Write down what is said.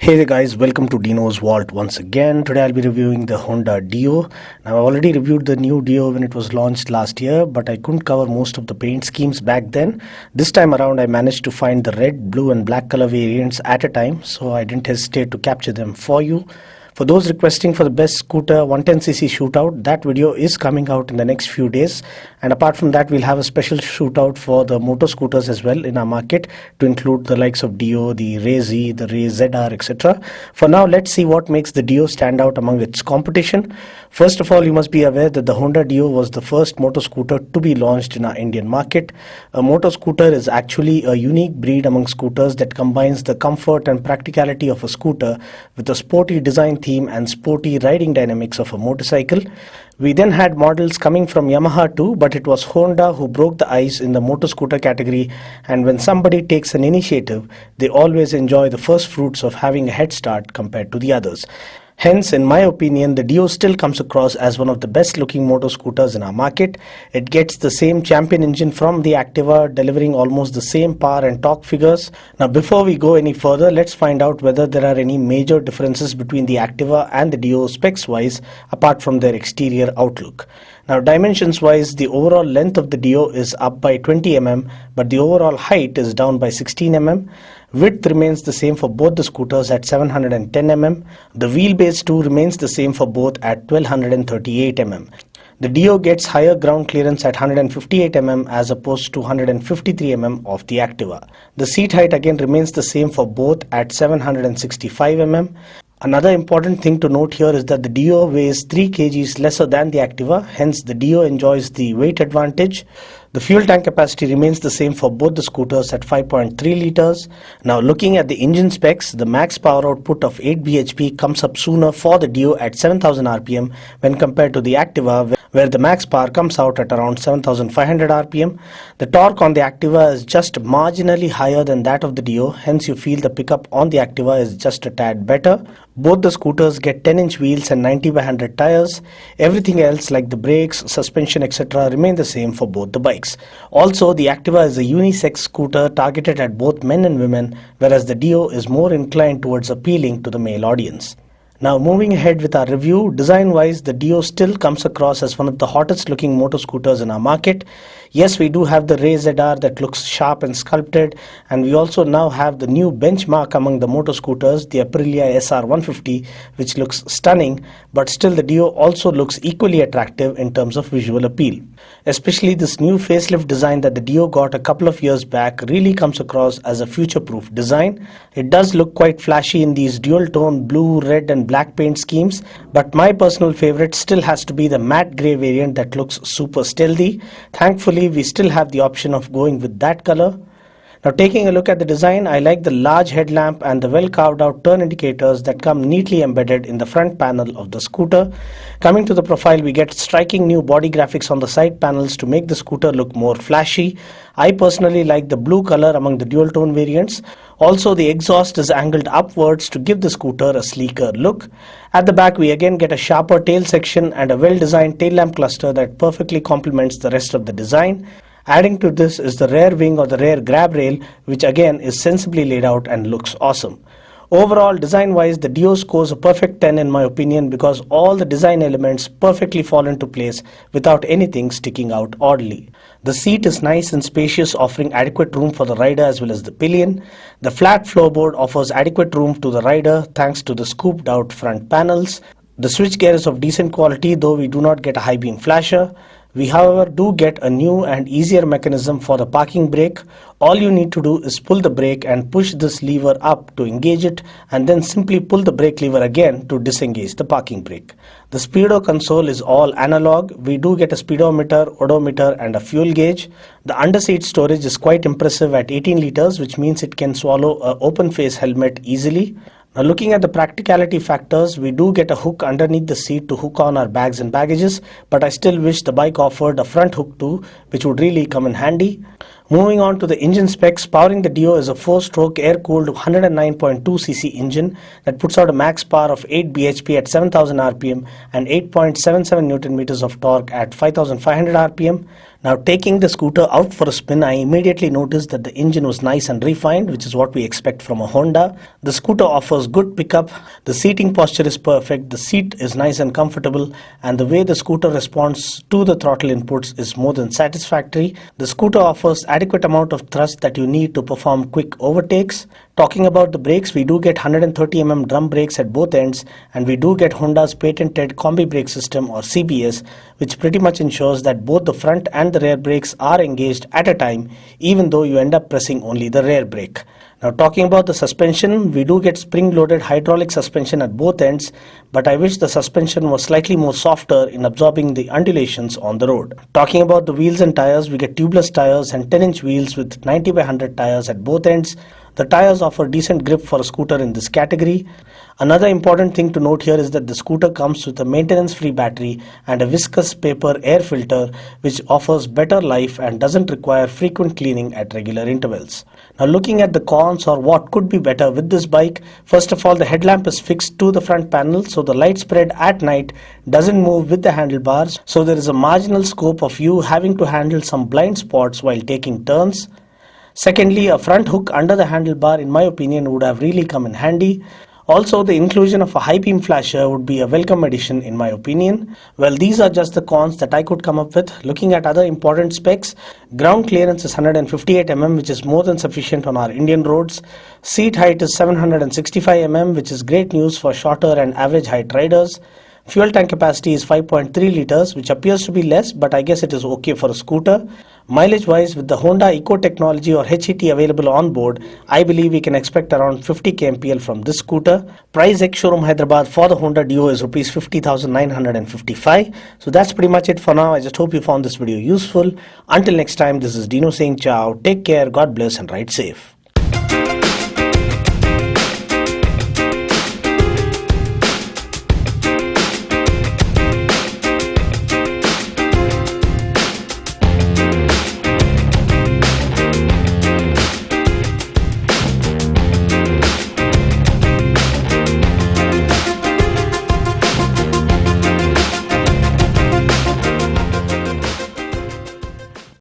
Hey there guys, welcome to Dino's Vault once again. Today I'll be reviewing the Honda Dio. Now I've already reviewed the new Dio when it was launched last year, but I couldn't cover most of the paint schemes back then. This time around I managed to find the red, blue and black color variants at a time, so I didn't hesitate to capture them for you. For those requesting for the best scooter 110cc shootout, that video is coming out in the next few days. And apart from that, we'll have a special shootout for the motor scooters as well in our market to include the likes of Dio, the Ray Z, the Ray ZR, etc. For now, let's see what makes the Dio stand out among its competition. First of all, you must be aware that the Honda Dio was the first motor scooter to be launched in our Indian market. A motor scooter is actually a unique breed among scooters that combines the comfort and practicality of a scooter with a sporty design theme and sporty riding dynamics of a motorcycle. We then had models coming from Yamaha too, but it was Honda who broke the ice in the motor scooter category, and when somebody takes an initiative, they always enjoy the first fruits of having a head start compared to the others. Hence, in my opinion, the Dio still comes across as one of the best looking motor scooters in our market. It gets the same champion engine from the Activa, delivering almost the same power and torque figures. Now, before we go any further, let's find out whether there are any major differences between the Activa and the Dio specs wise, apart from their exterior outlook. Now, dimensions wise, the overall length of the Dio is up by 20 mm, but the overall height is down by 16 mm. Width remains the same for both the scooters at 710 mm. The wheelbase too remains the same for both at 1238 mm. The Dio gets higher ground clearance at 158 mm as opposed to 153 mm of the Activa. The seat height again remains the same for both at 765 mm. Another important thing to note here is that the Dio weighs 3 kgs lesser than the Activa, hence the Dio enjoys the weight advantage. The fuel tank capacity remains the same for both the scooters at 5.3 liters. Now, looking at the engine specs, the max power output of 8 bhp comes up sooner for the Dio at 7000 rpm when compared to the Activa, where the max power comes out at around 7500 rpm. The torque on the Activa is just marginally higher than that of the Dio, hence you feel the pickup on the Activa is just a tad better. Both the scooters get 10-inch wheels and 90 by 100 tires. Everything else like the brakes, suspension, etc. remain the same for both the bikes. Also, the Activa is a unisex scooter targeted at both men and women, whereas the Dio is more inclined towards appealing to the male audience. Now, moving ahead with our review, design-wise, the Dio still comes across as one of the hottest looking motor scooters in our market. Yes, we do have the Ray ZR that looks sharp and sculpted, and we also now have the new benchmark among the motor scooters, the Aprilia SR150, which looks stunning, but still the Dio also looks equally attractive in terms of visual appeal. Especially this new facelift design that the Dio got a couple of years back really comes across as a future-proof design. It does look quite flashy in these dual-tone blue, red and black paint schemes, but my personal favorite still has to be the matte grey variant that looks super stealthy. Thankfully, we still have the option of going with that color. Now, taking a look at the design, I like the large headlamp and the well carved out turn indicators that come neatly embedded in the front panel of the scooter. Coming to the profile, we get striking new body graphics on the side panels to make the scooter look more flashy. I personally like the blue color among the dual tone variants. Also, the exhaust is angled upwards to give the scooter a sleeker look. At the back, we again get a sharper tail section and a well designed tail lamp cluster that perfectly complements the rest of the design. Adding to this is the rear wing or the rear grab rail, which again is sensibly laid out and looks awesome. Overall, design-wise, the Dio scores a perfect 10 in my opinion because all the design elements perfectly fall into place without anything sticking out oddly. The seat is nice and spacious, offering adequate room for the rider as well as the pillion. The flat floorboard offers adequate room to the rider thanks to the scooped out front panels. The switchgear is of decent quality, though we do not get a high beam flasher. We, however, do get a new and easier mechanism for the parking brake. All you need to do is pull the brake and push this lever up to engage it, and then simply pull the brake lever again to disengage the parking brake. The speedo console is all analog. We do get a speedometer, odometer and a fuel gauge. The underseat storage is quite impressive at 18 liters, which means it can swallow an open face helmet easily. Now, looking at the practicality factors, we do get a hook underneath the seat to hook on our bags and baggages, but I still wish the bike offered a front hook too, which would really come in handy. Moving on to the engine specs, powering the Dio is a 4-stroke air-cooled 109.2cc engine that puts out a max power of 8 bhp at 7000 rpm and 8.77 Nm of torque at 5500 rpm. Now, taking the scooter out for a spin, I immediately noticed that the engine was nice and refined, which is what we expect from a Honda. The scooter offers good pickup, the seating posture is perfect, the seat is nice and comfortable, and the way the scooter responds to the throttle inputs is more than satisfactory. The scooter offers adequate amount of thrust that you need to perform quick overtakes. Talking about the brakes, we do get 130mm drum brakes at both ends, and we do get Honda's patented Combi Brake System or CBS, which pretty much ensures that both the front and the rear brakes are engaged at a time, even though you end up pressing only the rear brake. Now, talking about the suspension, we do get spring-loaded hydraulic suspension at both ends, but I wish the suspension was slightly more softer in absorbing the undulations on the road. Talking about the wheels and tires, we get tubeless tires and 10-inch wheels with 90/100 tires at both ends. The tires offer decent grip for a scooter in this category. Another important thing to note here is that the scooter comes with a maintenance-free battery and a viscous paper air filter, which offers better life and doesn't require frequent cleaning at regular intervals. Now, looking at the cons or what could be better with this bike, first of all, the headlamp is fixed to the front panel, so the light spread at night doesn't move with the handlebars, so there is a marginal scope of you having to handle some blind spots while taking turns. Secondly, a front hook under the handlebar, in my opinion, would have really come in handy. Also, the inclusion of a high beam flasher would be a welcome addition in my opinion. Well, these are just the cons that I could come up with. Looking at other important specs, ground clearance is 158mm, which is more than sufficient on our Indian roads. Seat height is 765mm, which is great news for shorter and average height riders. Fuel tank capacity is 5.3 liters, which appears to be less, but I guess it is okay for a scooter. Mileage wise, with the Honda Eco Technology or HET available on board, I believe we can expect around 50 kmpl from this scooter. Price ex-showroom Hyderabad for the Honda Dio is Rs 50,955. So that's pretty much it for now. I just hope you found this video useful. Until next time, this is Dino saying ciao, take care, God bless and ride safe.